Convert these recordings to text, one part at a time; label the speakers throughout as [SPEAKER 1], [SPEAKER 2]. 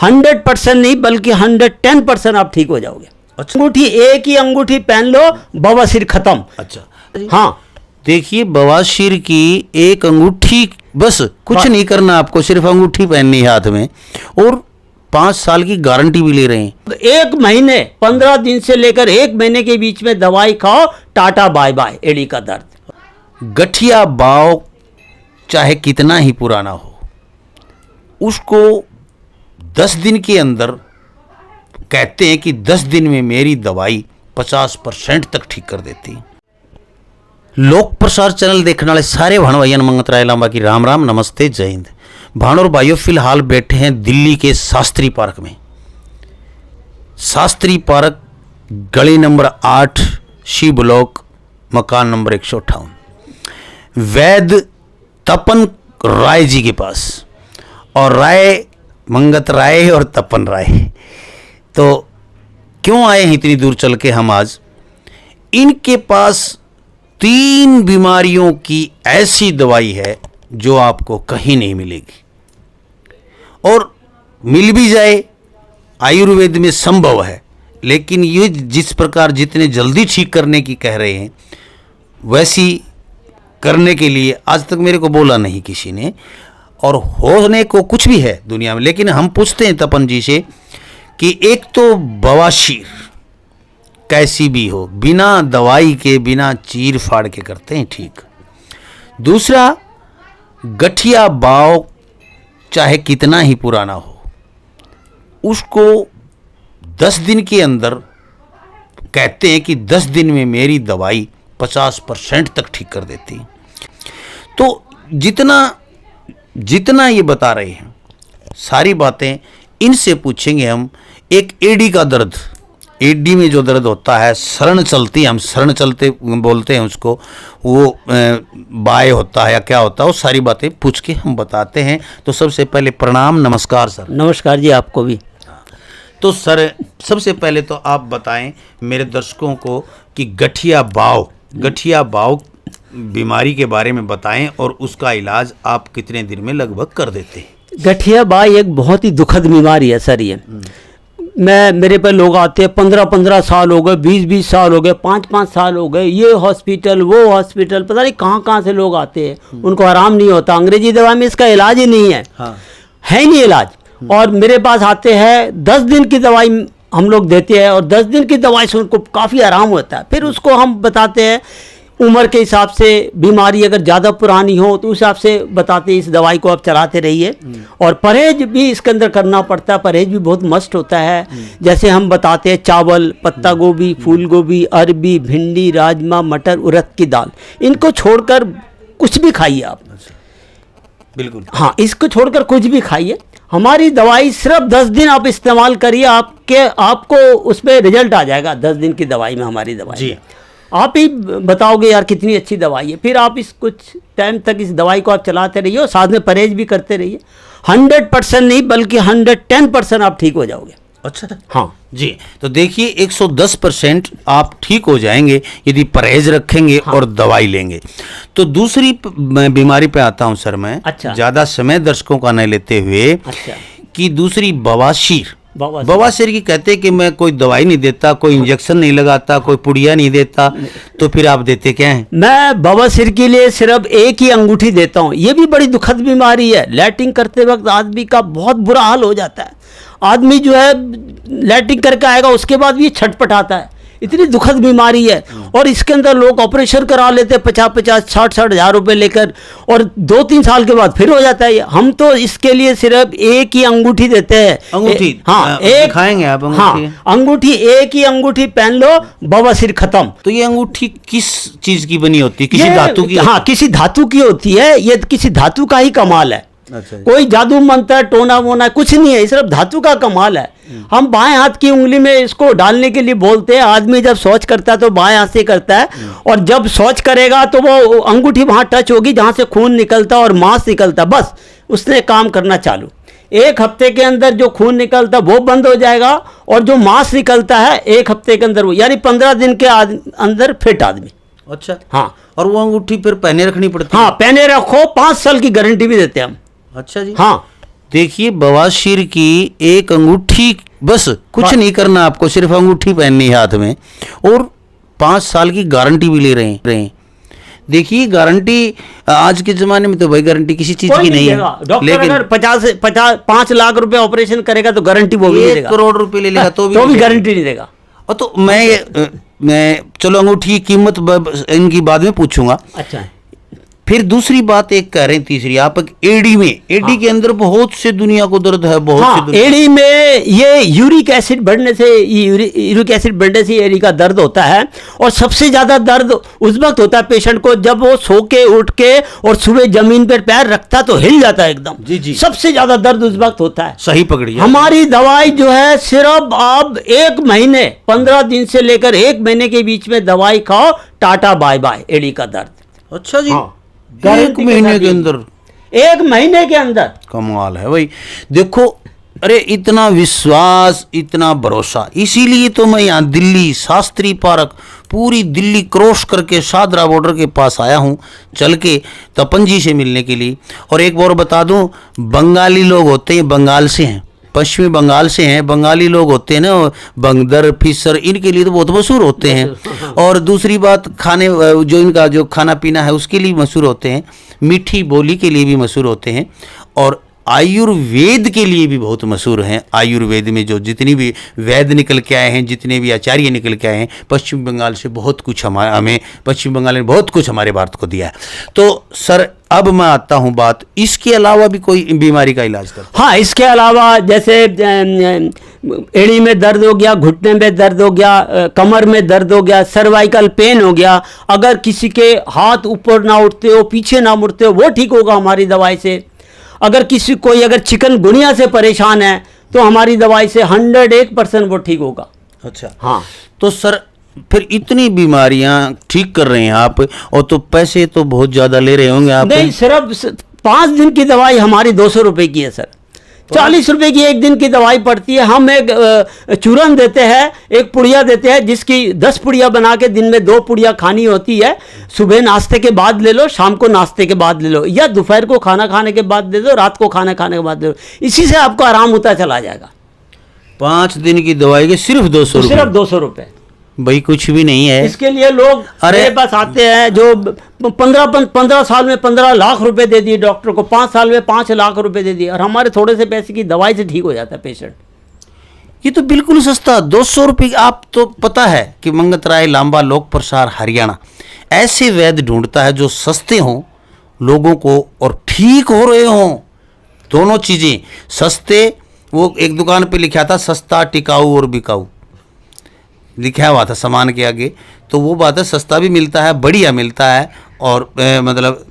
[SPEAKER 1] 100% नहीं बल्कि 110% आप ठीक हो जाओगे।
[SPEAKER 2] अच्छा।
[SPEAKER 1] अंगूठी, एक ही अंगूठी पहन लो, बवासीर खत्म।
[SPEAKER 2] अच्छा।
[SPEAKER 1] हाँ,
[SPEAKER 2] देखिए, बवासीर की एक अंगूठी, बस कुछ नहीं करना आपको, सिर्फ अंगूठी पहननी है हाथ में, और 5 साल की गारंटी भी ले रहे हैं।
[SPEAKER 1] 1 महीने 15 दिन से लेकर 1 महीने के बीच में दवाई खाओ, टाटा बाय बाय एड़ी का दर्द।
[SPEAKER 2] गठिया बाव चाहे कितना ही पुराना हो, उसको 10 दिन के अंदर, कहते हैं कि 10 दिन में मेरी दवाई 50% तक ठीक कर देती है। लोक प्रसार चैनल देखने वाले सारे भाण भाइयों मंगत राय लांबा की राम राम, नमस्ते, जय हिंद। भाण और भाइयों, फिलहाल बैठे हैं दिल्ली के शास्त्री पार्क में। शास्त्री पार्क, गली नंबर 8, सी ब्लॉक, मकान नंबर 158, वैद तपन राय जी के पास। और राय, मंगत राय और तपन राय, तो क्यों आए हैं इतनी दूर चल के हम आज? इनके पास 3 बीमारियों की ऐसी दवाई है जो आपको कहीं नहीं मिलेगी, और मिल भी जाए आयुर्वेद में संभव है, लेकिन ये जिस प्रकार जितने जल्दी ठीक करने की कह रहे हैं, वैसी करने के लिए आज तक मेरे को बोला नहीं किसी ने, और होने को कुछ भी है दुनिया में। लेकिन हम पूछते हैं तपन जी से कि एक तो बवासीर कैसी भी हो, बिना दवाई के, बिना चीर फाड़ के करते हैं ठीक। दूसरा, गठिया बाव चाहे कितना ही पुराना हो, उसको 10 दिन के अंदर, कहते हैं कि 10 दिन में मेरी दवाई 50% तक ठीक कर देती है। तो जितना ये बता रहे हैं सारी बातें इनसे पूछेंगे हम। एक एडी का दर्द, एडी में जो दर्द होता है, शरण चलती, हम शरण चलते बोलते हैं उसको, वो बाय होता है या क्या होता है, वो सारी बातें पूछ के हम बताते हैं। तो सबसे पहले प्रणाम, नमस्कार सर।
[SPEAKER 1] नमस्कार जी, आपको भी।
[SPEAKER 2] तो सर, सबसे पहले तो आप बताएं मेरे दर्शकों को कि गठिया बाव बीमारी के बारे में बताएं, और उसका इलाज आप कितने दिन में लगभग कर देते हैं?
[SPEAKER 1] गठिया बाई एक बहुत ही दुखद बीमारी है सर। ये मेरे पे लोग आते हैं, 15-15 साल हो गए, 20-20 साल हो गए, 5-5 साल हो गए, ये हॉस्पिटल वो हॉस्पिटल, पता नहीं कहाँ से लोग आते हैं, उनको आराम नहीं होता। अंग्रेजी दवा में इसका इलाज ही नहीं है।
[SPEAKER 2] हाँ।
[SPEAKER 1] है नहीं इलाज। और मेरे पास आते हैं, 10 दिन की दवाई हम लोग देते हैं, और 10 दिन की दवाई से उनको काफ़ी आराम होता है। फिर उसको हम बताते हैं उम्र के हिसाब से, बीमारी अगर ज़्यादा पुरानी हो तो उस हिसाब से बताते हैं इस दवाई को आप चलाते रहिए। और परहेज भी इसके अंदर करना पड़ता है, परहेज भी बहुत मस्त होता है। जैसे हम बताते हैं, चावल, पत्ता गोभी, फूल गोभी, अरबी, भिंडी, राजमा, मटर, उड़द की दाल, इनको छोड़कर कुछ भी खाइए आप।
[SPEAKER 2] बिल्कुल।
[SPEAKER 1] हाँ, इसको छोड़कर कुछ भी खाइए। हमारी दवाई सिर्फ 10 दिन आप इस्तेमाल करिए, आपको उसमें रिजल्ट आ जाएगा। 10 दिन की दवाई में, हमारी दवाई
[SPEAKER 2] जी।
[SPEAKER 1] आप ही बताओगे यार कितनी अच्छी दवाई है। फिर आप इस कुछ टाइम तक इस दवाई को आप चलाते रहिए, और साथ में परहेज भी करते रहिए। 100% नहीं बल्कि 110% आप ठीक हो जाओगे।
[SPEAKER 2] अच्छा।
[SPEAKER 1] हाँ
[SPEAKER 2] जी। तो देखिए, 110% आप ठीक हो जाएंगे यदि परहेज रखेंगे। हाँ। और दवाई लेंगे। तो दूसरी बीमारी पे आता हूं सर मैं।
[SPEAKER 1] अच्छा।
[SPEAKER 2] ज्यादा समय दर्शकों का नहीं लेते हुए।
[SPEAKER 1] अच्छा।
[SPEAKER 2] कि दूसरी बवासीर की कहते हैं कि मैं कोई दवाई नहीं देता, कोई इंजेक्शन नहीं लगाता, कोई पुड़िया नहीं देता, तो फिर आप देते क्या हैं? मैं
[SPEAKER 1] बवासीर के लिए सिर्फ एक ही अंगूठी देता हूँ। ये भी बड़ी दुखद बीमारी है। लैट्रिन करते वक्त आदमी का बहुत बुरा हाल हो जाता है। आदमी जो है लैट्रिन करके आएगा, उसके बाद भी छटपटाता है। इतनी दुखद बीमारी है। और इसके अंदर लोग ऑपरेशन करा लेते हैं 50-50, 60-60 हज़ार रुपये लेकर, और 2-3 साल के बाद फिर हो जाता है। हम तो इसके लिए सिर्फ एक ही अंगूठी देते हैं।
[SPEAKER 2] अंगूठी?
[SPEAKER 1] हाँ, एक
[SPEAKER 2] खाएंगे आप अंगूठी?
[SPEAKER 1] हाँ, अंगूठी, एक ही अंगूठी पहन लो, बवासीर खत्म।
[SPEAKER 2] तो ये अंगूठी किस चीज की बनी होती है? किसी धातु की?
[SPEAKER 1] हाँ, किसी धातु की होती है। ये किसी धातु का ही कमाल है।
[SPEAKER 2] अच्छा।
[SPEAKER 1] कोई जादू मंत्र, टोना वोना कुछ नहीं है, सिर्फ धातु का कमाल है। हम बाएं हाथ की उंगली में इसको डालने के लिए बोलते हैं। आदमी जब शौच करता है तो बाएं हाथ से करता है, और जब शौच करेगा तो वो अंगूठी वहां टच होगी जहां से खून निकलता है और मांस निकलता है, बस उसने काम करना चालू। 1 हफ्ते के अंदर जो खून निकलता है वो बंद हो जाएगा, और जो मांस निकलता है 1 हफ्ते के अंदर, वो यानी 15 दिन के अंदर फिट आदमी।
[SPEAKER 2] अच्छा।
[SPEAKER 1] हाँ।
[SPEAKER 2] और वो अंगूठी फिर पहने रखनी पड़ती है?
[SPEAKER 1] हाँ, पहने रखो, 5 साल की गारंटी भी देते हैं हम।
[SPEAKER 2] अच्छा जी।
[SPEAKER 1] हाँ,
[SPEAKER 2] देखिए बवासीर की एक अंगूठी, बस कुछ नहीं करना आपको, सिर्फ अंगूठी पहननी है हाथ में, और 5 साल की गारंटी भी ले रहे हैं। देखिए गारंटी आज के जमाने में तो भाई गारंटी किसी चीज की नहीं है।
[SPEAKER 1] डॉक्टर अगर 5 लाख रुपए ऑपरेशन करेगा तो गारंटी वो भी नहीं देगा।
[SPEAKER 2] 1 करोड़ रुपए ले लेगा तो भी
[SPEAKER 1] गारंटी नहीं देगा।
[SPEAKER 2] और तो मैं चलो अंगूठी की कीमत इनकी बाद में पूछूंगा।
[SPEAKER 1] अच्छा,
[SPEAKER 2] फिर दूसरी बात एक कह रहे हैं, तीसरी आप एडी में, एडी के अंदर बहुत से दुनिया को दर्द है, बहुत से
[SPEAKER 1] एडी में ये यूरिक एसिड बढ़ने से एडी का दर्द होता है। और सबसे ज्यादा दर्द उस वक्त होता है पेशेंट को जब वो सो के उठ के और सुबह जमीन पर पैर रखता तो हिल जाता है एकदम।
[SPEAKER 2] जी।
[SPEAKER 1] सबसे ज्यादा दर्द उस वक्त होता है।
[SPEAKER 2] सही पकड़ी।
[SPEAKER 1] हमारी दवाई जो है सिर्फ आप 1 महीने 15 दिन से लेकर 1 महीने के बीच में दवाई खाओ, टाटा बाय बाय एडी का दर्द।
[SPEAKER 2] अच्छा जी।
[SPEAKER 1] हाँ,
[SPEAKER 2] 1 महीने के अंदर,
[SPEAKER 1] 1 महीने के अंदर।
[SPEAKER 2] कमाल है भाई। देखो, अरे इतना विश्वास, इतना भरोसा, इसीलिए तो मैं यहाँ दिल्ली शास्त्री पार्क पूरी दिल्ली क्रॉस करके शादरा बॉर्डर के पास आया हूँ चल के तपन जी से मिलने के लिए। और एक बार बता दूं, बंगाली लोग होते हैं, बंगाल से हैं, पश्चिमी बंगाल से हैं, बंगाली लोग होते हैं ना, बंगदर फिशर, इनके लिए तो बहुत मशहूर होते हैं। और दूसरी बात, खाने जो इनका जो खाना पीना है उसके लिए मशहूर होते हैं, मीठी बोली के लिए भी मशहूर होते हैं, और आयुर्वेद के लिए भी बहुत मशहूर हैं। आयुर्वेद में जो जितनी भी वैद्य निकल के आए हैं, जितने भी आचार्य निकल के आए हैं, पश्चिम बंगाल से बहुत कुछ हमें पश्चिम बंगाल ने बहुत कुछ हमारे भारत को दिया है। तो सर अब मैं आता हूँ बात, इसके अलावा भी कोई बीमारी का इलाज करता है?
[SPEAKER 1] हाँ, इसके अलावा जैसे एड़ी में दर्द हो गया, घुटने में दर्द हो गया, कमर में दर्द हो गया, सर्वाइकल पेन हो गया, अगर किसी के हाथ ऊपर ना उठते हो, पीछे ना मुड़ते हो, वो ठीक होगा हमारी दवाई से। अगर कोई अगर चिकनगुनिया से परेशान है तो हमारी दवाई से 101% वो ठीक होगा।
[SPEAKER 2] अच्छा।
[SPEAKER 1] हाँ,
[SPEAKER 2] तो सर फिर इतनी बीमारियां ठीक कर रहे हैं आप, और तो पैसे तो बहुत ज़्यादा ले रहे होंगे आप?
[SPEAKER 1] नहीं, सिर्फ 5 दिन की दवाई हमारी 200 रुपये की है सर। 40 रुपए की 1 दिन की दवाई पड़ती है। हम एक चूरन देते हैं, एक पुड़िया देते हैं, जिसकी 10 पुड़िया बना के दिन में 2 पुड़िया खानी होती है। सुबह नाश्ते के बाद ले लो, शाम को नाश्ते के बाद ले लो, या दोपहर को खाना खाने के बाद दे दो, रात को खाना खाने के बाद ले लो। इसी से आपको आराम होता चला जाएगा।
[SPEAKER 2] 5 दिन की दवाई के सिर्फ 200 रुपये?
[SPEAKER 1] सिर्फ 200 रुपये
[SPEAKER 2] भाई कुछ भी नहीं है।
[SPEAKER 1] इसके लिए लोग मेरे पास आते हैं जो 15 साल में 15 लाख रुपए दे दिए डॉक्टर को, 5 साल में 5 लाख रुपए दे दिए, और हमारे थोड़े से पैसे की दवाई से ठीक हो जाता है पेशेंट।
[SPEAKER 2] ये तो बिल्कुल सस्ता, 200 रुपये। आप तो पता है कि मंगत राय लांबा लोक प्रसार हरियाणा ऐसे वैद्य ढूंढता है जो सस्ते हों लोगों को और ठीक हो रहे हों। दोनों चीज़ें, सस्ते, वो एक दुकान पे लिखा था सस्ता, टिकाऊ और बिकाऊ लिखा हुआ था सामान के आगे, तो वो बात है, सस्ता भी मिलता है, बढ़िया मिलता है, और मतलब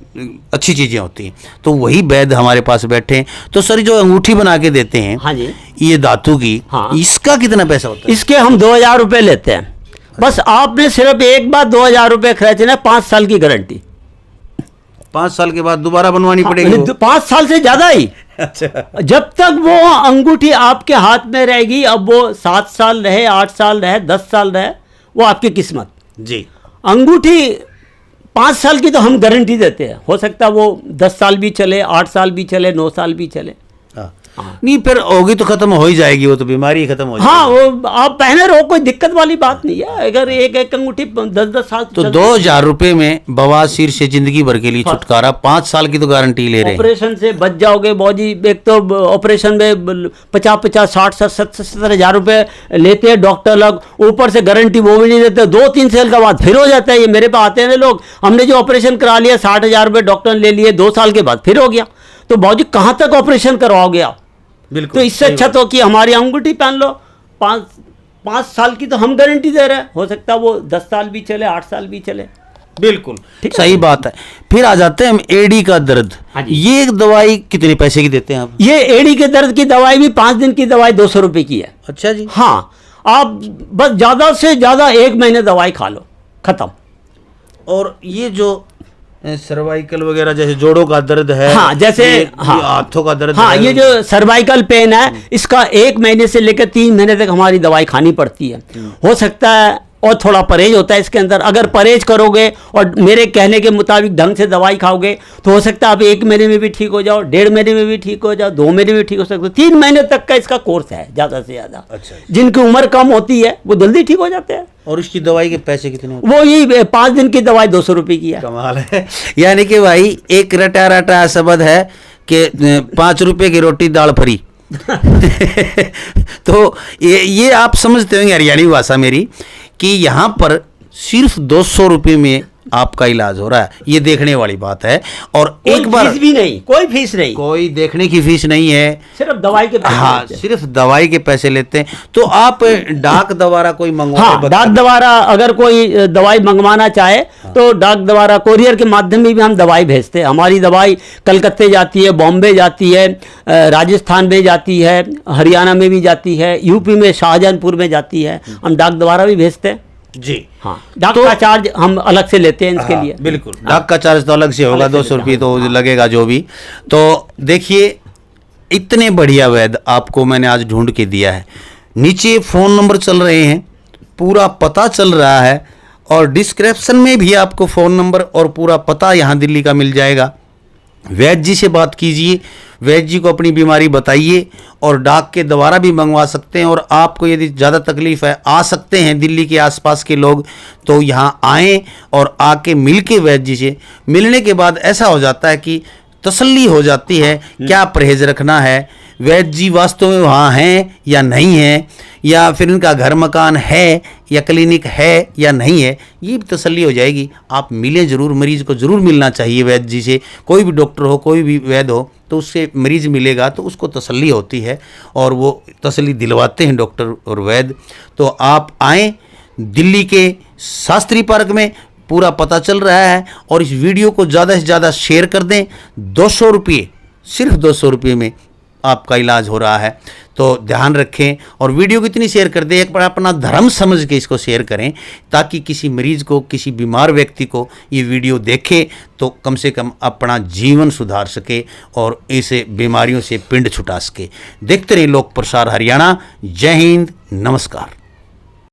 [SPEAKER 2] अच्छी चीज़ें होती हैं। तो वही वैद्य हमारे पास बैठे हैं। तो सर जो अंगूठी बना के देते हैं,
[SPEAKER 1] हाँ जी,
[SPEAKER 2] ये धातु की,
[SPEAKER 1] हाँ,
[SPEAKER 2] इसका कितना पैसा होता है?
[SPEAKER 1] इसके हम 2000 रुपये लेते हैं। बस आपने सिर्फ एक बार 2000 रुपये खर्चना, 5 साल की गारंटी।
[SPEAKER 2] 5 साल के बाद दोबारा बनवानी पड़ेगी?
[SPEAKER 1] 5 साल से ज़्यादा ही।
[SPEAKER 2] अच्छा।
[SPEAKER 1] जब तक वो अंगूठी आपके हाथ में रहेगी, अब वो 7 साल रहे, 8 साल रहे, 10 साल रहे, वो आपकी किस्मत
[SPEAKER 2] जी।
[SPEAKER 1] अंगूठी 5 साल की तो हम गारंटी देते हैं, हो सकता है वो 10 साल भी चले, 8 साल भी चले, 9 साल भी चले।
[SPEAKER 2] नहीं, फिर होगी तो खत्म हो ही जाएगी, वो तो बीमारी खत्म हो जाएगी।
[SPEAKER 1] हाँ, वो आप पहने रहो, कोई दिक्कत वाली बात नहीं है। अगर एक अंगूठी 10 साल
[SPEAKER 2] तो 2000 रुपए में बवासीर से जिंदगी भर के लिए छुटकारा, 5 साल की तो गारंटी ले रहे हैं।
[SPEAKER 1] ऑपरेशन से बच जाओगे बॉजी। एक तो ऑपरेशन में 50, 60, 70 हजार रुपए लेते हैं डॉक्टर लोग, ऊपर से गारंटी वो भी नहीं देते। 2-3 साल के बाद फिर हो जाता है। ये मेरे पास आते हैं लोग, हमने जो ऑपरेशन करा लिया 60,000 रुपये डॉक्टर ने ले लिए, 2 साल के बाद फिर हो गया। तो बॉजी कहाँ तक ऑपरेशन करवाओगे आप?
[SPEAKER 2] बिल्कुल।
[SPEAKER 1] तो इससे अच्छा तो कि हमारी अंगूठी पहन लो। 5 साल की तो हम गारंटी दे रहे हैं, हो सकता है वो 10 साल भी चले, 8 साल भी चले।
[SPEAKER 2] बिल्कुल सही बात है। फिर आ जाते हैं हम एडी का दर्द।
[SPEAKER 1] हाँ जी।
[SPEAKER 2] ये एक दवाई कितने पैसे की देते हैं आप?
[SPEAKER 1] ये एडी के दर्द की दवाई भी 5 दिन की दवाई 200 रुपये की है।
[SPEAKER 2] अच्छा जी।
[SPEAKER 1] हाँ, आप बस ज़्यादा से ज़्यादा 1 महीने दवाई खा लो, खत्म।
[SPEAKER 2] और ये जो सर्वाइकल वगैरह जैसे जोड़ों का दर्द है,
[SPEAKER 1] हाँ, जैसे हाँ,
[SPEAKER 2] हाथों का दर्द
[SPEAKER 1] हाँ,
[SPEAKER 2] है,
[SPEAKER 1] ये जो सर्वाइकल पेन है, इसका 1 महीने से लेकर 3 महीने तक हमारी दवाई खानी पड़ती है। हो सकता है और थोड़ा परहेज होता है इसके अंदर। अगर परहेज करोगे और मेरे कहने के मुताबिक ढंग से दवाई खाओगे तो हो सकता है आप 1 महीने में भी ठीक हो जाओ, 1.5 महीने में भी ठीक हो जाओ, 2 महीने में ठीक हो सकते हो। 3 महीने तक का इसका कोर्स है ज़्यादा से ज़्यादा।
[SPEAKER 2] अच्छा।
[SPEAKER 1] जिनकी उम्र कम होती है वो जल्दी ठीक हो जाते हैं।
[SPEAKER 2] और इसकी दवाई के पैसे कितने होते
[SPEAKER 1] वो यही 5 दिन की दवाई 200 रुपये की है।
[SPEAKER 2] कमाल है। यानी कि भाई एक रटा रटा शब्द है कि 5 रुपए की रोटी दाल फ्री। तो ये आप समझते होंगे हरियाणी भाषा मेरी कि यहाँ पर सिर्फ 200 रुपये में आपका इलाज हो रहा है, ये देखने वाली बात है। और एक बार
[SPEAKER 1] फीस भी नहीं, कोई फीस नहीं,
[SPEAKER 2] कोई देखने की फीस नहीं है,
[SPEAKER 1] सिर्फ दवाई के पैसे
[SPEAKER 2] हाँ
[SPEAKER 1] लेते हैं।
[SPEAKER 2] सिर्फ दवाई के पैसे लेते हैं। तो आप डाक द्वारा कोई मंगवा
[SPEAKER 1] हाँ, डाक द्वारा अगर कोई दवाई मंगवाना चाहे तो डाक द्वारा कोरियर के माध्यम में भी हम दवाई भेजते हैं। हमारी दवाई कलकत्ते जाती है, बॉम्बे जाती है, राजस्थान में जाती है, हरियाणा में भी जाती है, यूपी में शाहजहांपुर में जाती है। हम डाक द्वारा भी भेजते हैं
[SPEAKER 2] जी।
[SPEAKER 1] हाँ, डाक का चार्ज हम अलग से लेते हैं इसके लिए।
[SPEAKER 2] बिल्कुल, डाक का चार्ज तो अलग से होगा, 200 रुपये तो लगेगा जो भी। तो देखिए इतने बढ़िया वैद्य आपको मैंने आज ढूंढ के दिया है। नीचे फ़ोन नंबर चल रहे हैं, पूरा पता चल रहा है, और डिस्क्रिप्शन में भी आपको फ़ोन नंबर और पूरा पता यहाँ दिल्ली का मिल जाएगा। वैद्य जी से बात कीजिए, वैद्य जी को अपनी बीमारी बताइए, और डाक के द्वारा भी मंगवा सकते हैं। और आपको यदि ज़्यादा तकलीफ़ है, आ सकते हैं दिल्ली के आसपास के लोग, तो यहाँ आएँ और आके मिल के वैद्य जी से मिलने के बाद ऐसा हो जाता है कि तसल्ली हो जाती है क्या परहेज रखना है, वैद्य जी वास्तव में वहाँ हैं या नहीं है, या फिर इनका घर मकान है या क्लिनिक है या नहीं है, ये भी तसल्ली हो जाएगी। आप मिलें ज़रूर, मरीज़ को ज़रूर मिलना चाहिए वैद्य जी से। कोई भी डॉक्टर हो, कोई भी वैद्य हो, तो उससे मरीज़ मिलेगा तो उसको तसल्ली होती है, और वो तसल्ली दिलवाते हैं डॉक्टर और वैद्य। तो आप आएँ दिल्ली के शास्त्री पार्क में, पूरा पता चल रहा है। और इस वीडियो को ज़्यादा से ज़्यादा शेयर कर दें। 200 रुपये, सिर्फ 200 रुपये में आपका इलाज हो रहा है। तो ध्यान रखें और वीडियो को इतनी शेयर कर दें, एक बार अपना धर्म समझ के इसको शेयर करें, ताकि किसी मरीज़ को, किसी बीमार व्यक्ति को ये वीडियो देखे तो कम से कम अपना जीवन सुधार सके और ऐसे बीमारियों से पिंड छुटा सके। देखते रहिए लोक प्रसार हरियाणा। जय हिंद, नमस्कार।